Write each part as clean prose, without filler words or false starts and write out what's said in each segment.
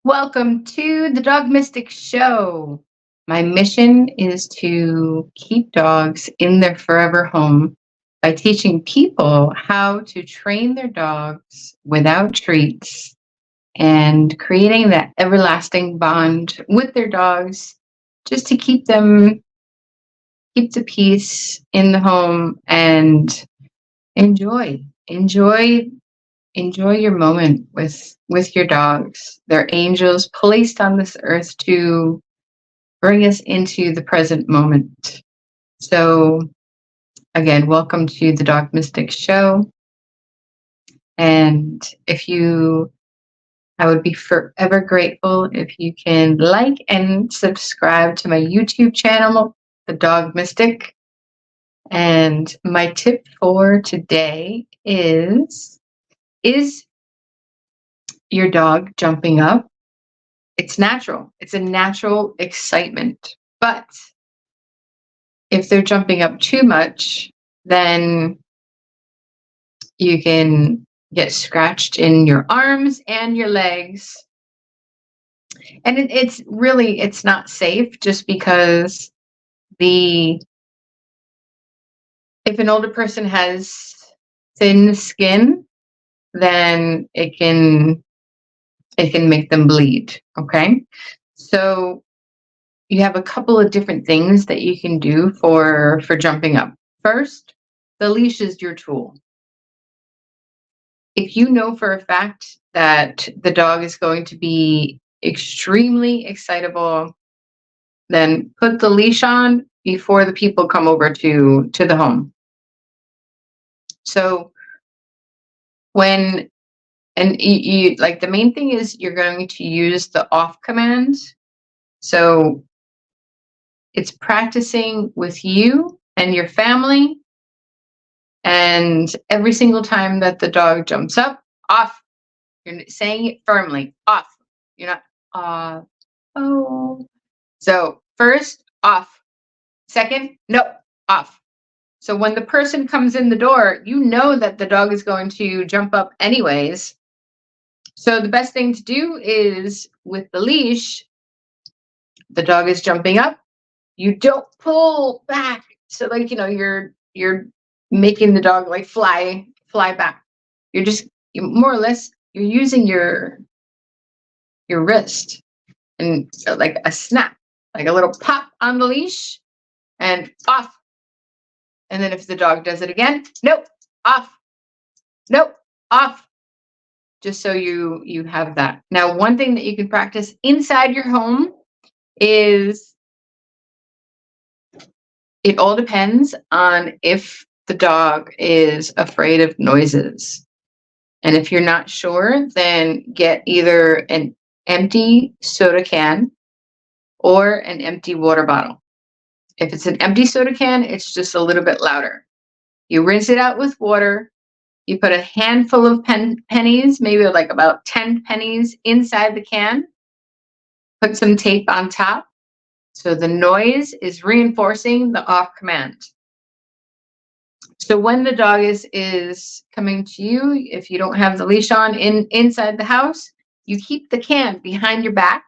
Welcome to the Dog Mystic Show. My mission is to keep dogs in their forever home by teaching people how to train their dogs without treats and creating that everlasting bond with their dogs just to keep the peace in the home and enjoy enjoy your moment with your dogs. They're angels placed on this earth to bring us into the present moment. So again, welcome to the Dog Mystic Show. And I would be forever grateful if you can like and subscribe to my YouTube channel, The Dog Mystic. And my tip for today is your dog jumping up? It's natural. It's a natural excitement. But if they're jumping up too much, then you can get scratched in your arms and your legs. And it's not safe, just because if an older person has thin skin, then it can make them bleed. Okay. So you have a couple of different things that you can do for jumping up. First, the leash is your tool. If you know for a fact that the dog is going to be extremely excitable, then put the leash on before the people come over to the home. So you like, the main thing is you're going to use the off command. So it's practicing with you and your family. And every single time that the dog jumps up, off. You're saying it firmly, off. You're not, oh. So first, off. Second, no, off. So when the person comes in the door, you know that the dog is going to jump up anyways. So the best thing to do is, with the leash, the dog is jumping up. You don't pull back. So you're making the dog like fly back. More or less, you're using your wrist, and so like a snap, like a little pop on the leash, and off. And then if the dog does it again, nope, off, nope, off. Just so you have that. Now, one thing that you can practice inside your home is, it all depends on if the dog is afraid of noises. And if you're not sure, then get either an empty soda can or an empty water bottle. If it's an empty soda can, it's just a little bit louder. You rinse it out with water. You put a handful of pennies, maybe like about 10 pennies inside the can. Put some tape on top. So the noise is reinforcing the off command. So when the dog is coming to you, if you don't have the leash on inside the house, you keep the can behind your back.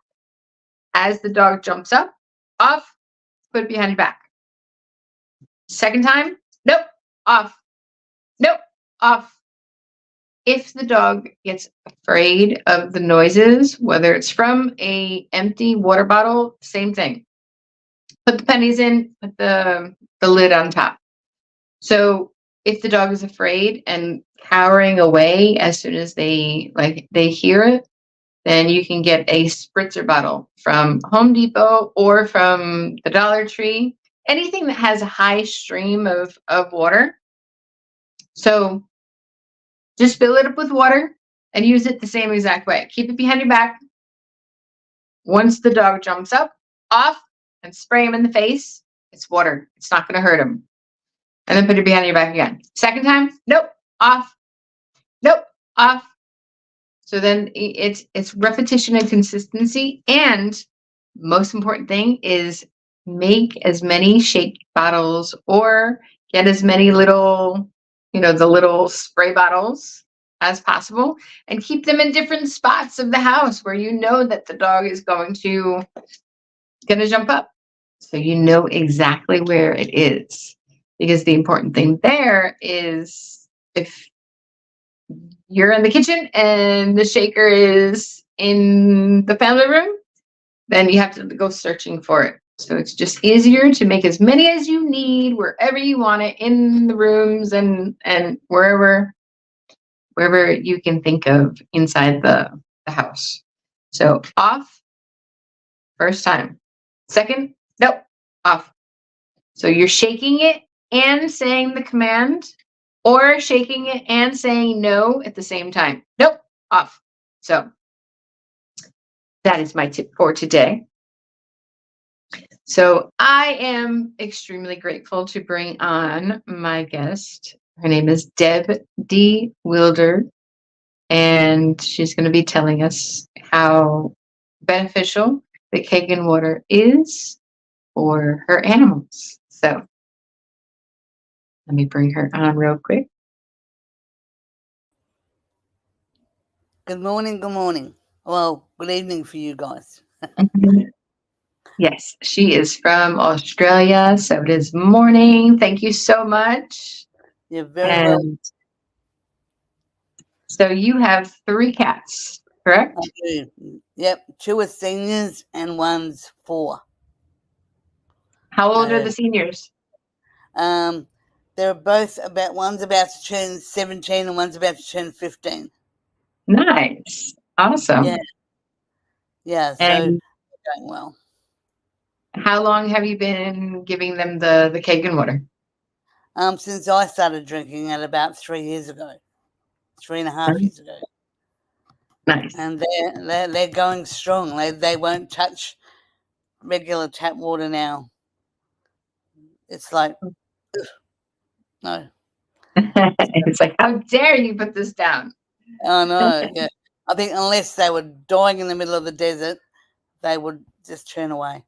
As the dog jumps up, off, put it behind your back. Second time, nope, off, nope, off. If the dog gets afraid of the noises, whether it's from an empty water bottle, same thing. Put the pennies in, put the lid on top. So if the dog is afraid and cowering away as soon as they hear it, then you can get a spritzer bottle from Home Depot or from the Dollar Tree, anything that has a high stream of water. So just fill it up with water and use it the same exact way. Keep it behind your back. Once the dog jumps up, off, and spray him in the face. It's water. It's not going to hurt him. And then put it behind your back again. Second time, nope, off, nope, off. So then it's repetition and consistency. And most important thing is, make as many shake bottles, or get as many little, the little spray bottles as possible, and keep them in different spots of the house where you know that the dog is going to jump up. So you know exactly where it is. Because the important thing there is if you're in the kitchen and the shaker is in the family room, then you have to go searching for it. So it's just easier to make as many as you need wherever you want it, in the rooms and wherever you can think of inside the house. So off, first time. Second, nope, off. So you're shaking it and saying the command, or shaking it and saying no at the same time. Nope, off. So that is my tip for today. So I am extremely grateful to bring on my guest. Her name is Deb D Willder, and she's going to be telling us how beneficial the Kangen water is for her animals. So let me bring her on real quick. Good morning, good morning. Well, good evening for you guys. Yes, she is from Australia, so it is morning. Thank you so much. You're very welcome. So you have 3 cats, correct? I do. Yep, 2 are seniors and 1's 4. How old are the seniors? They're both one's about to turn 17 and one's about to turn 15. Nice. Awesome. Yeah, so and they're going well. How long have you been giving them the Kangen water? Since I started drinking at about 3 years ago. 3.5 years ago. Nice. And they're going strong. They won't touch regular tap water now. It's like, ugh, no. It's like, how dare you put this down? I know, yeah. I think unless they were dying in the middle of the desert, they would just turn away.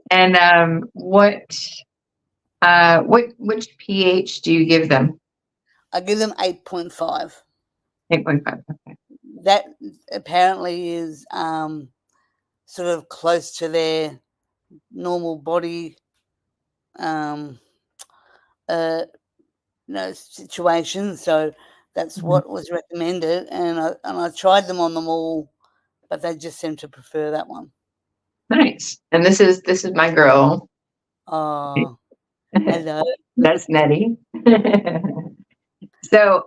And which pH do you give them? I give them 8.5. 8.5. Okay. That apparently is sort of close to their normal body situation. So that's what was recommended, and I tried them on them all, but they just seem to prefer that one. Nice. And this is my girl. Oh, hello. That's Nettie. So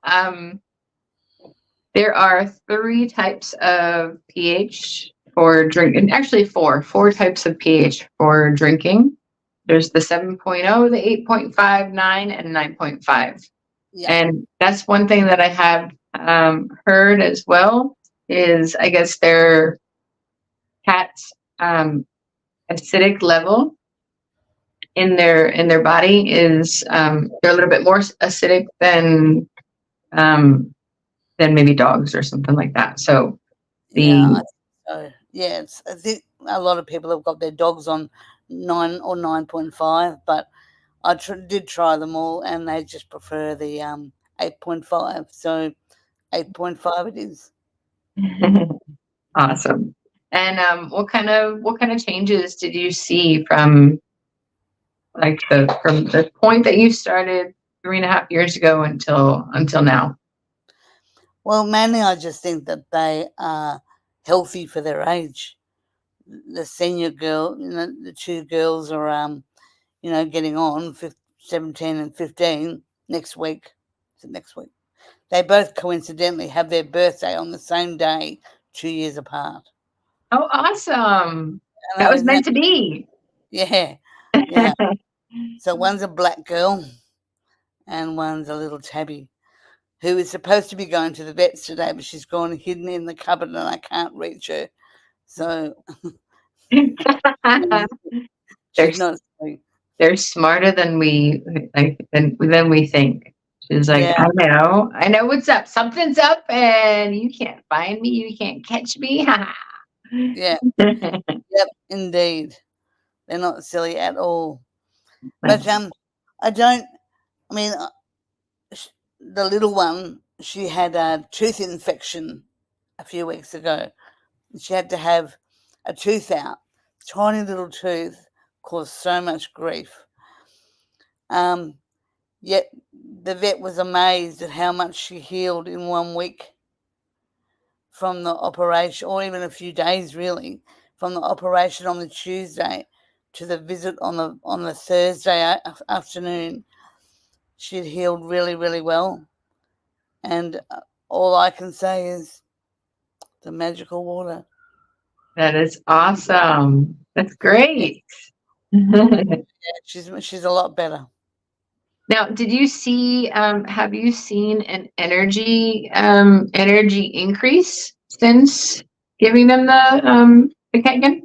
there are 3 types of pH for drinking. Actually, 4 types of pH for drinking. There's the 7.0, the 8.5, 9, and 9.5. Yeah. And that's one thing that I have heard as well, is I guess their cat's acidic level in their body is they're a little bit more acidic than maybe dogs or something like that. So I think a lot of people have got their dogs on 9 or 9.5, but I did try them all, and they just prefer the 8.5. So 8.5 it is. Awesome. And what kind of changes did you see from the point that you started 3.5 years ago until now? Well, mainly I just think that they are healthy for their age. The senior girl, the 2 girls are getting on 17 and 15 next week. So next week. They both coincidentally have their birthday on the same day, 2 years apart. Oh, awesome. That was meant to be. Yeah. So one's a black girl and one's a little tabby who is supposed to be going to the vets today, but she's gone hidden in the cupboard and I can't reach her. So she's not sleeping. They're smarter than we think. She's like, Yeah. I know what's up. Something's up, and you can't find me. You can't catch me. Yeah. Yep, indeed. They're not silly at all. But the little one, she had a tooth infection a few weeks ago. She had to have a tooth out. Tiny little tooth caused so much grief. Yet the vet was amazed at how much she healed in 1 week from the operation, or even a few days really, from the operation on the Tuesday to the visit on the Thursday afternoon. She'd healed really, really well. And all I can say is the magical water. That is awesome. That's great. Yeah, she's a lot better. Now, did you see, have you seen an energy increase since giving them the Kangen?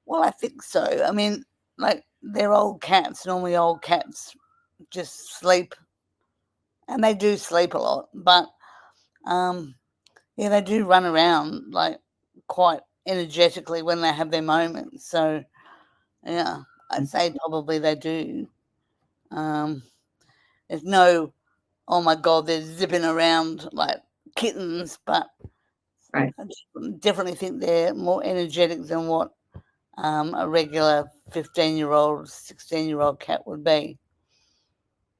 Well, I think so. I mean, like, they're old cats. Normally old cats just sleep, and they do sleep a lot, but yeah, they do run around like quite energetically when they have their moments. So yeah, I'd say probably they do. There's no, oh my God, they're zipping around like kittens, but Right. I definitely think they're more energetic than what a regular 15-year-old, 16-year-old cat would be.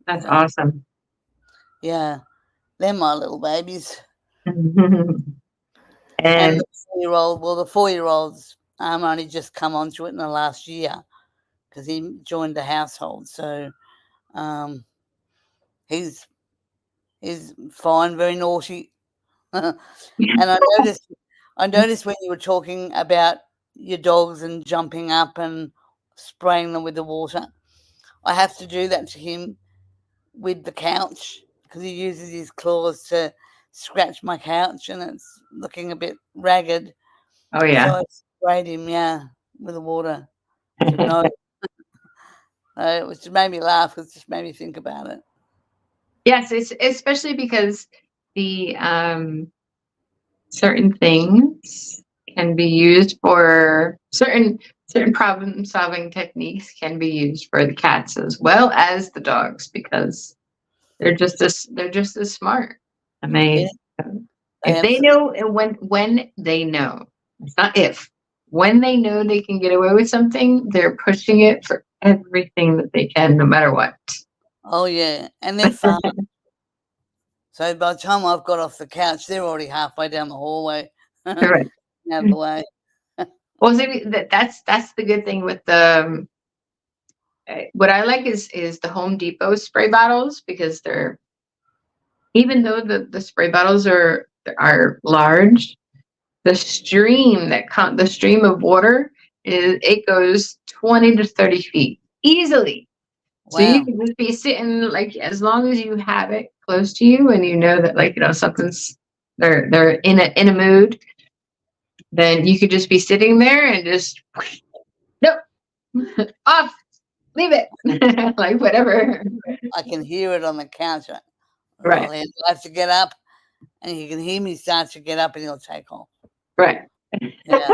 That's awesome. Yeah, they're my little babies. And the 4-year-old, well, the 4-year-old's only just come onto it in the last year because he joined the household. So he's fine, very naughty. And I noticed when you were talking about your dogs and jumping up and spraying them with the water, I have to do that to him with the couch because he uses his claws to scratch my couch and it's looking a bit ragged. oh yeah. So I sprayed him, with the water. No, it just made me laugh. It just made me think about it. Yes, it's especially because the certain things can be used for certain problem solving techniques can be used for the cats as well as the dogs because they're just as smart. And if they know, and when they know, it's not if, when they know they can get away with something, they're pushing it for everything that they can, no matter what. Oh yeah, and they're fast. So by the time I've got off the couch, they're already halfway down the hallway. Correct. Out of the way. Well, see, that's the good thing with the what I like is the Home Depot spray bottles because they're, even though the spray bottles are large, the stream the stream of water it goes 20 to 30 feet easily. So you can just be sitting, like, as long as you have it close to you and you know that, like, something's, they're in a mood, then you could just be sitting there and just nope, off, leave it, like whatever. I can hear it on the couch. Right. He'll have to get up, and you can hear me start to get up, and he'll take off. Right. Yeah.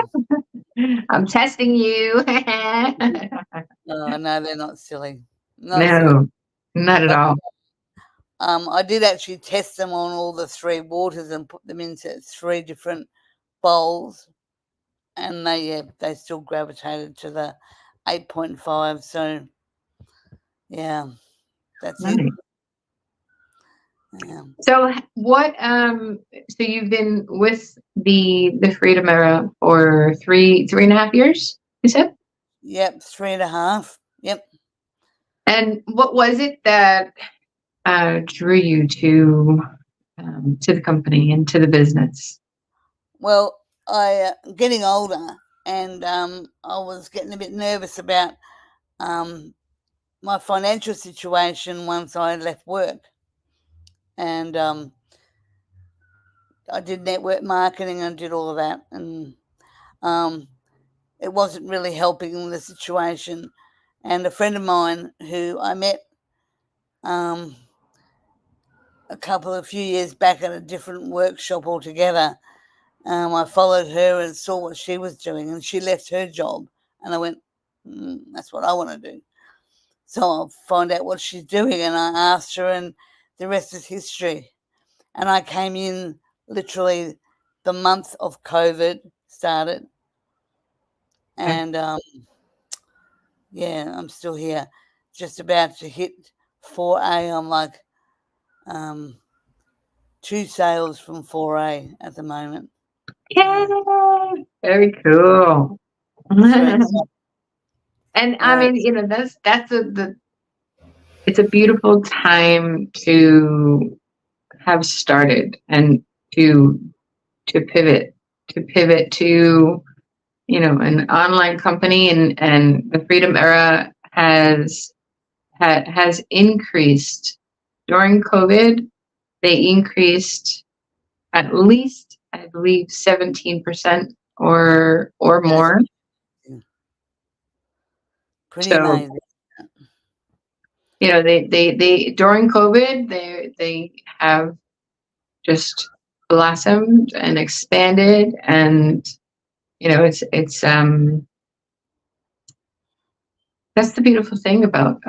I'm testing you. Oh no, they're not silly. No, not at all. I did actually test them on all the 3 waters and put them into 3 different bowls, and they still gravitated to the 8.5. So yeah, that's Right. it. Yeah. So what? So you've been with the Freedom Era for 3.5 years, you said? Yep, 3.5. Yep. And what was it that drew you to the company and to the business? Well, I getting older, and I was getting a bit nervous about my financial situation once I left work, and I did network marketing and did all of that, and it wasn't really helping the situation. And a friend of mine who I met a few years back at a different workshop altogether, I followed her and saw what she was doing, and she left her job, and I went, that's what I want to do. So I'll find out what she's doing, and I asked her, and the rest is history. And I came in literally the month of COVID started. And yeah, I'm still here. Just about to hit 4A. I'm like 2 sales from 4A at the moment. Yeah, very cool. It's very exciting. And I mean, you know, that's it's a beautiful time to have started and to pivot to, you know, an online company, and the Freedom Era has increased during COVID. They increased at least, I believe, 17% or more. Pretty So, amazing. you know, they during COVID, they have just blossomed and expanded, and you know, it's that's the beautiful thing about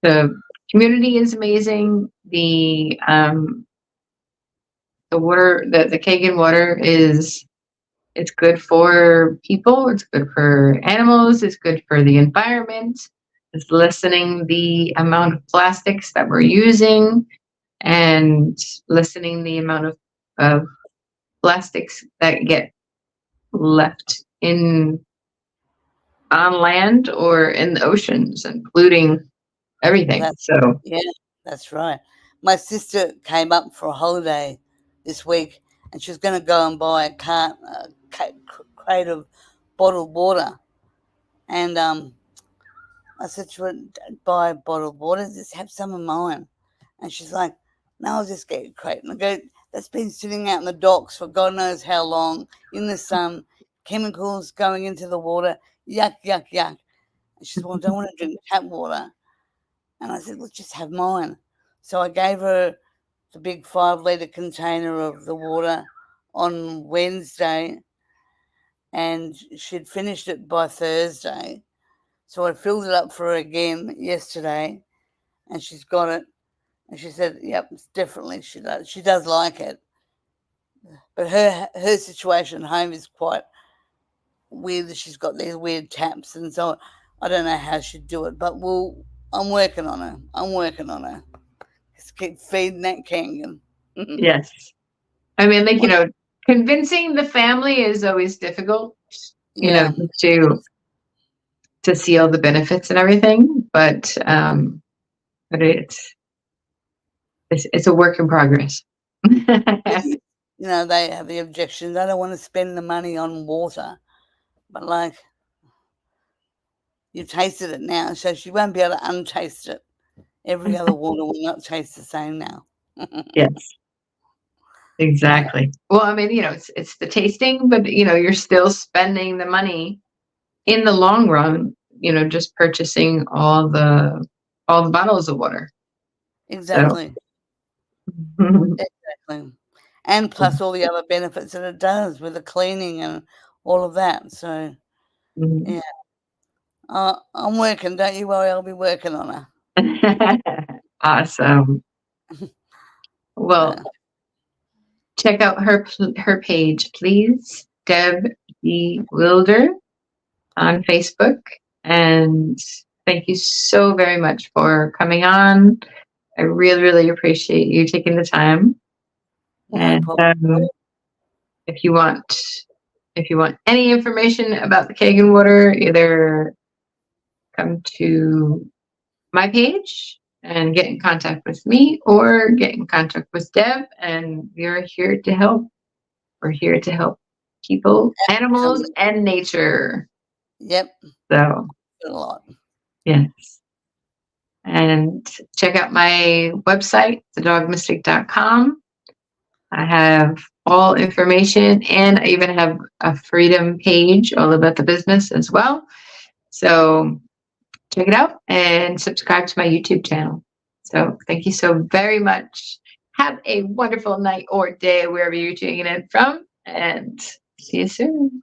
the community is amazing. The water, the Kangen water is, it's good for people, it's good for animals, it's good for the environment. It's lessening the amount of plastics that we're using, and lessening the amount of plastics that get left in on land or in the oceans and polluting everything. So Yeah, that's right. My sister came up for a holiday this week, and she was going to go and buy a crate of bottled water. And I said to her, "Don't buy bottled water, just have some of mine." And she's like, "No, I'll just get a crate." And I go, "That's been sitting out in the docks for God knows how long, in the sun, chemicals going into the water, yuck, yuck, yuck." And she said, "Well, I don't want to drink tap water." And I said, "Well, just have mine." So I gave her the big 5-litre container of the water on Wednesday, and she'd finished it by Thursday. So I filled it up for her again yesterday, and she's got it. And she said, "Yep, it's definitely she does. She does like it." But her situation at home is quite weird. She's got these weird taps, and so I don't know how she'd do it. But I'm working on her. I'm working on her. Just keep feeding that Kangen. yes, I mean, like, you know, convincing the family is always difficult, you know, Yeah. to see all the benefits and everything, but it's a work in progress. You know, they have the objection. They don't want to spend the money on water. But, like, you've tasted it now, so she won't be able to untaste it. Every other water will not taste the same now. Yes, exactly. Well, I mean, you know, it's the tasting, but you know, you're still spending the money in the long run, you know, just purchasing all the bottles of water. Exactly. So Exactly. And plus all the other benefits that it does with the cleaning and all of that. So, yeah. I'm working. Don't you worry. I'll be working on her. awesome. Well, So, check out her page, please. Deb D Willder on Facebook. And thank you so very much for coming on. I really, really appreciate you taking the time. no And problem. if you want any information about the Kangen water, either come to my page and get in contact with me, or get in contact with Deb, and we're here to help. We're here to help people, animals, and nature. Yep. So, A lot. yes. And check out my website, thedogmystic.com. I have all information, and I even have a freedom page all about the business as well. So check it out and subscribe to my YouTube channel. So thank you so very much. Have a wonderful night or day wherever you're tuning in from, and see you soon.